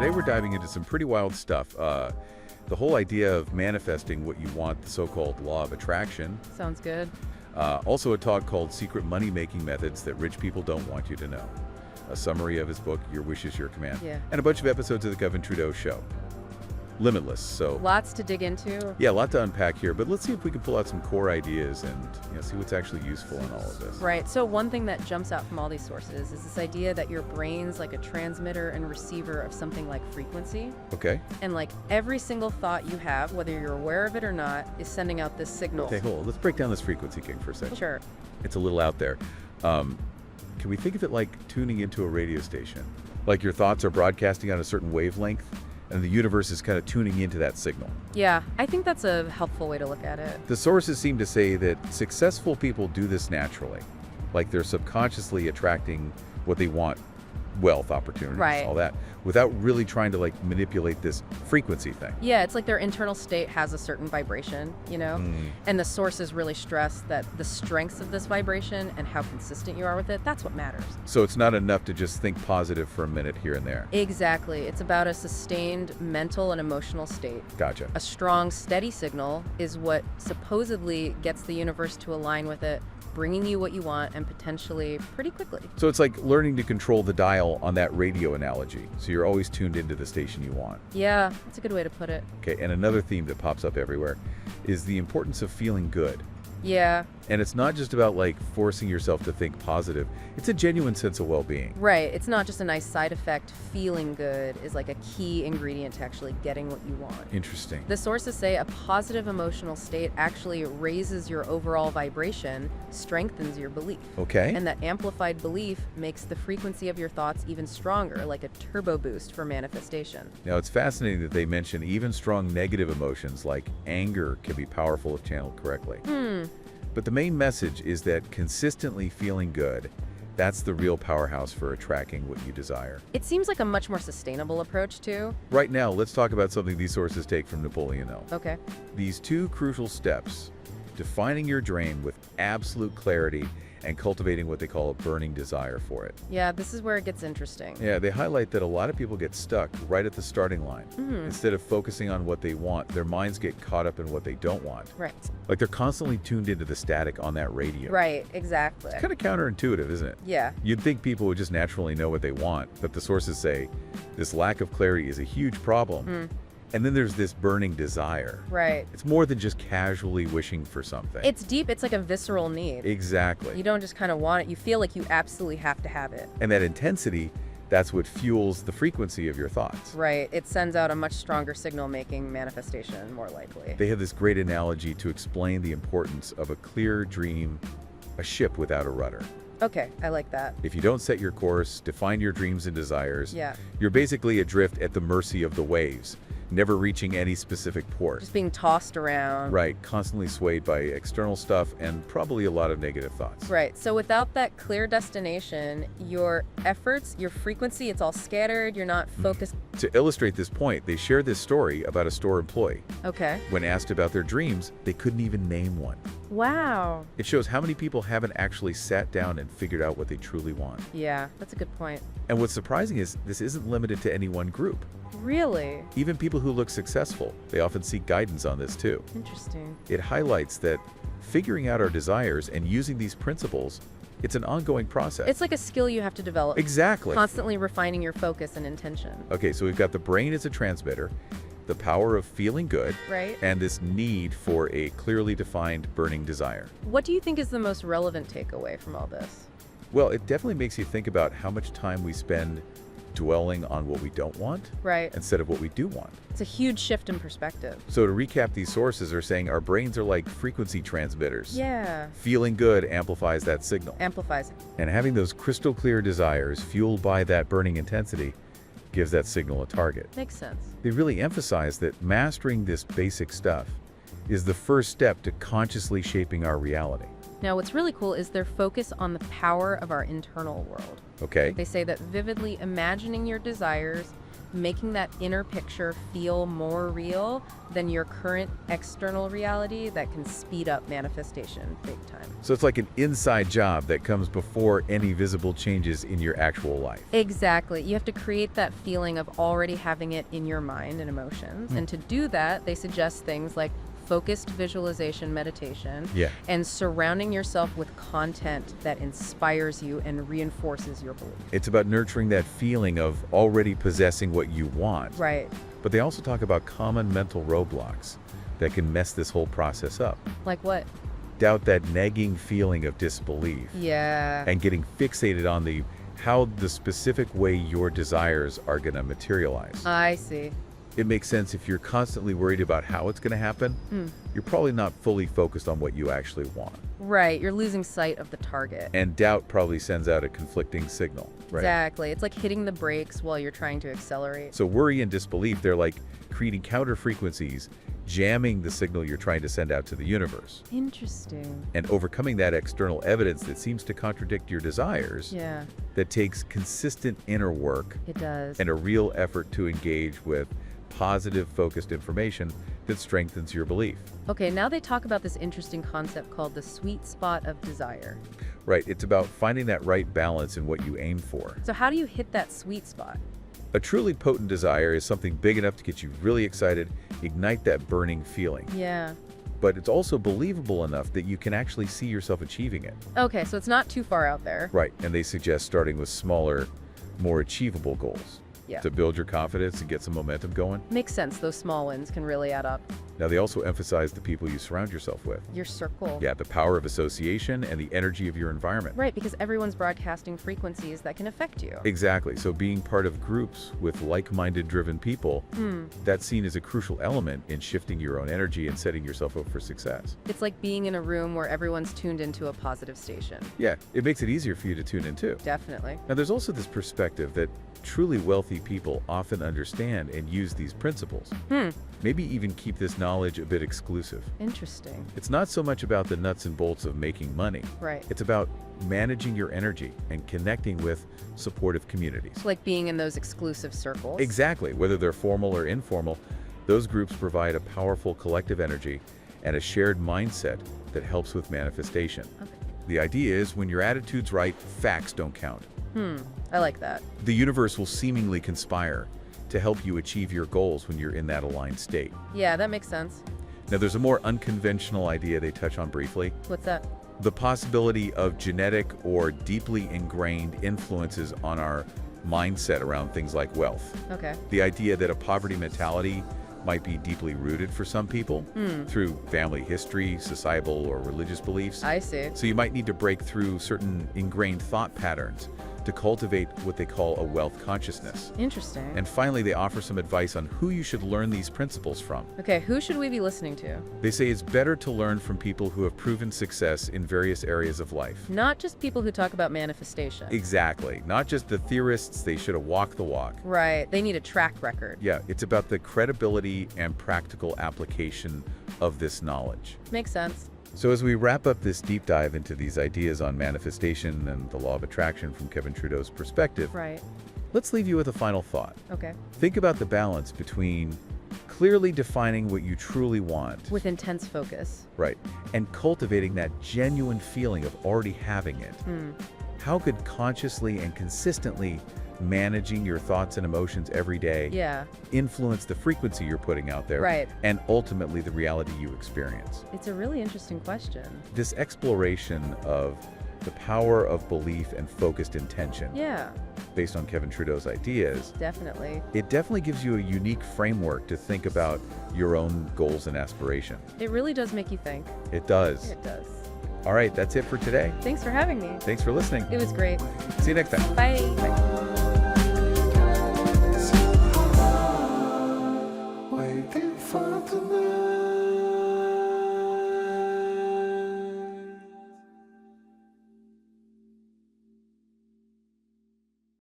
Today we're diving into some pretty wild stuff. The whole idea of manifesting what you want, the so-called law of attraction. Sounds good. Also a talk called Secret Money-Making Methods That Rich People Don't Want You to Know. A summary of his book, Your Wish is Your Command. Yeah. And a bunch of episodes of the Kevin Trudeau show. Limitless, so... Lots to dig into. Yeah, a lot to unpack here, but let's see if we can pull out some core ideas and see what's actually useful in all of this. Right, so one thing that jumps out from all these sources is this idea that your brain's like a transmitter and receiver of something like frequency. Okay. And like every single thought you have, whether you're aware of it or not, is sending out this signal. Okay, hold on. Let's break down this frequency gig for a second. Sure. It's a little out there. Can we think of it like tuning into a radio station? Like your thoughts are broadcasting on a certain wavelength, and the universe is kind of tuning into that signal. Yeah, I think that's a helpful way to look at it. The sources seem to say that successful people do this naturally. Like they're subconsciously attracting what they want, wealth, opportunities, Right. all that, without really trying to like manipulate this frequency thing. Yeah, it's like their internal state has a certain vibration, you know? And the sources really stress that the strengths of this vibration and how consistent you are with it, that's what matters. So it's not enough to just think positive for a minute here and there. Exactly. It's about a sustained mental and emotional state. Gotcha. A strong, steady signal is what supposedly gets the universe to align with it, bringing you what you want and potentially pretty quickly. So it's like learning to control the dial on that radio analogy. So you're always tuned into the station you want. Yeah, that's a good way to put it. Okay, and another theme that pops up everywhere is the importance of feeling good. Yeah, And it's not just about like forcing yourself to think positive. It's a genuine sense of well-being. right. It's not just a nice side effect. Feeling good is like a key ingredient to actually getting what you want. Interesting. The sources say a positive emotional state actually raises your overall vibration, strengthens your belief. Okay. And that amplified belief makes the frequency of your thoughts even stronger, like a turbo boost for manifestation. Now it's fascinating that they mention even strong negative emotions like anger can be powerful if channeled correctly. But the main message is that consistently feeling good, that's the real powerhouse for attracting what you desire. It seems like a much more sustainable approach, too. Right now, let's talk about something these sources take from Napoleon Hill. Okay. These two crucial steps, defining your dream with absolute clarity and cultivating what they call a burning desire for it. Yeah, this is where it gets interesting. Yeah, they highlight that a lot of people get stuck right at the starting line. Instead of focusing on what they want, their minds get caught up in what they don't want. Right. Like they're constantly tuned into the static on that radio. Right, exactly. It's kind of counterintuitive, isn't it? Yeah. You'd think people would just naturally know what they want, but the sources say this lack of clarity is a huge problem. And then there's this burning desire. Right. It's more than just casually wishing for something. It's deep. It's like a visceral need. Exactly. You don't just kind of want it. You feel like you absolutely have to have it. And that intensity, that's what fuels the frequency of your thoughts. Right. It sends out a much stronger signal, making manifestation more likely. They have this great analogy to explain the importance of a clear dream, a ship without a rudder. Okay, I like that. If you don't set your course, define your dreams and desires, Yeah. you're basically adrift at the mercy of the waves, never reaching any specific port. Just being tossed around. Right, constantly swayed by external stuff and probably a lot of negative thoughts. Right. So without that clear destination, your efforts, your frequency, it's all scattered. You're not focused. To illustrate this point, they share this story about a store employee. Okay. When asked about their dreams, they couldn't even name one. Wow. It shows how many people haven't actually sat down and figured out what they truly want. Yeah, that's a good point. And what's surprising is this isn't limited to any one group. Really? Even people who look successful, they often seek guidance on this too. Interesting. It highlights that figuring out our desires and using these principles, it's an ongoing process. It's like a skill you have to develop. Exactly. Constantly refining your focus and intention. Okay, so we've got the brain as a transmitter, the power of feeling good, Right. and this need for a clearly defined burning desire. What do you think is the most relevant takeaway from all this? Well, it definitely makes you think about how much time we spend dwelling on what we don't want Right. instead of what we do want. It's a huge shift in perspective. So to recap, these sources are saying our brains are like frequency transmitters. Yeah. Feeling good amplifies that signal. Amplifies it. And having those crystal clear desires fueled by that burning intensity gives that signal a target. Makes sense. They really emphasize that mastering this basic stuff is the first step to consciously shaping our reality. Now, what's really cool is their focus on the power of our internal world. Okay? They say that vividly imagining your desires making that inner picture feel more real than your current external reality that can speed up manifestation big time. So it's like an inside job that comes before any visible changes in your actual life. Exactly. You have to create that feeling of already having it in your mind and emotions. And to do that, they suggest things like focused visualization meditation and surrounding yourself with content that inspires you and reinforces your belief. It's about nurturing that feeling of already possessing what you want. Right. But they also talk about common mental roadblocks that can mess this whole process up. Like what? Doubt, that nagging feeling of disbelief. Yeah. And getting fixated on how the specific way your desires are going to materialize. I see. It makes sense if you're constantly worried about how it's going to happen. You're probably not fully focused on what you actually want. Right. You're losing sight of the target. And doubt probably sends out a conflicting signal. Right? Exactly. It's like hitting the brakes while you're trying to accelerate. So worry and disbelief, they're like creating counter frequencies, jamming the signal you're trying to send out to the universe. Interesting. And overcoming that external evidence that seems to contradict your desires. Yeah. That takes consistent inner work. It does. And a real effort to engage with positive, focused information that strengthens your belief. Okay, now they talk about this interesting concept called the sweet spot of desire. Right, it's about finding that right balance in what you aim for. So how do you hit that sweet spot? A truly potent desire is something big enough to get you really excited, ignite that burning feeling. Yeah. But it's also believable enough that you can actually see yourself achieving it. Okay, so it's not too far out there. Right, and they suggest starting with smaller, more achievable goals. Yeah. To build your confidence and get some momentum going. Makes sense. Those small wins can really add up. Now, they also emphasize the people you surround yourself with. Your circle. Yeah, the power of association and the energy of your environment. Right, because everyone's broadcasting frequencies that can affect you. Exactly. So being part of groups with like-minded driven people, that's seen as a crucial element in shifting your own energy and setting yourself up for success. It's like being in a room where everyone's tuned into a positive station. Yeah, it makes it easier for you to tune in too. Definitely. Now, there's also this perspective that truly wealthy people often understand and use these principles. Maybe even keep this knowledge a bit exclusive. Interesting. It's not so much about the nuts and bolts of making money. Right. It's about managing your energy and connecting with supportive communities. Like being in those exclusive circles. Exactly. Whether they're formal or informal, those groups provide a powerful collective energy and a shared mindset that helps with manifestation. Okay. The idea is when your attitude's right, facts don't count. I like that. The universe will seemingly conspire to help you achieve your goals when you're in that aligned state. Yeah, that makes sense. Now, there's a more unconventional idea they touch on briefly. What's that? The possibility of genetic or deeply ingrained influences on our mindset around things like wealth. Okay. The idea that a poverty mentality might be deeply rooted for some people through family history, societal or religious beliefs. I see. So you might need to break through certain ingrained thought patterns to cultivate what they call a wealth consciousness. Interesting. And finally, they offer some advice on who you should learn these principles from. Okay, who should we be listening to? They say it's better to learn from people who have proven success in various areas of life. Not just people who talk about manifestation. Exactly. Not just the theorists, they should have walked the walk. Right, they need a track record. Yeah, it's about the credibility and practical application of this knowledge. Makes sense. So as we wrap up this deep dive into these ideas on manifestation and the law of attraction from Kevin Trudeau's perspective, Right. let's leave you with a final thought. Okay. Think about the balance between clearly defining what you truly want, With intense focus. right, and cultivating that genuine feeling of already having it. How could consciously and consistently managing your thoughts and emotions every day Yeah. influence the frequency you're putting out there, Right. and ultimately the reality you experience? It's a really interesting question. This exploration of the power of belief and focused intention, Yeah, based on Kevin Trudeau's ideas, definitely. it definitely gives you a unique framework to think about your own goals and aspirations. It really does make you think. It does. It does. All right, that's it for today. Thanks for having me. Thanks for listening. It was great. See you next time. Bye. Bye. Waiting for the moon.